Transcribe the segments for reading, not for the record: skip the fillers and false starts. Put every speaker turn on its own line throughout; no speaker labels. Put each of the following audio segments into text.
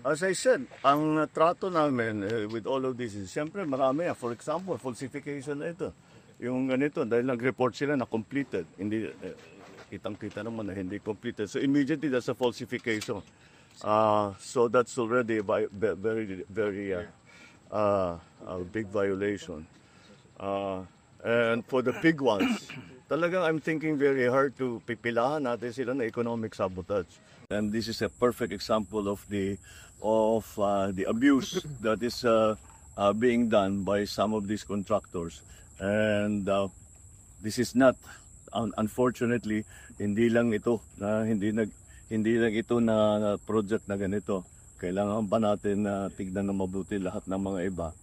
As I said, ang trato namin with all of this is, siyempre marami. For example, falsification na ito. Yung ganito, dahil nag-report sila na completed. Hindi, kitang-kita naman na hindi completed. So immediately, that's a falsification. So that's already a very, very a big violation. And for the big ones, talagang I'm thinking very hard to pipilahan natin sila na economic sabotage. And this is a perfect example of the abuse that is being done by some of these contractors. And this is not, unfortunately, hindi lang ito ito na project na ganito. Kailangan pa natin tignan na mabuti lahat ng mga iba.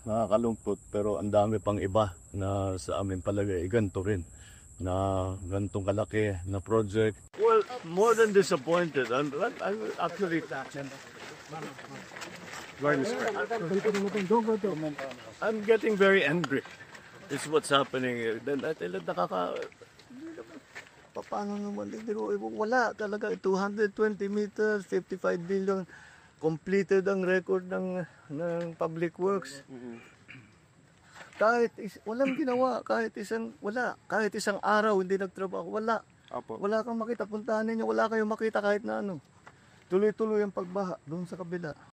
Nakakalungkot, pero ang dami pang iba na sa amin palagay ganito rin, na ganitong kalaki na project. Well, more than disappointed. I'm actually I'm getting very angry. It's what's happening here. Then paano naman, wala talaga. 220 meters, 55 billion, completed ang record ng Public Works. Walang ginawa, kahit isang araw hindi nagtrabaho, wala. Wala kang makita, puntahan ninyo, wala kayong makita kahit na ano. Tuloy-tuloy ang pagbaha doon sa kabila.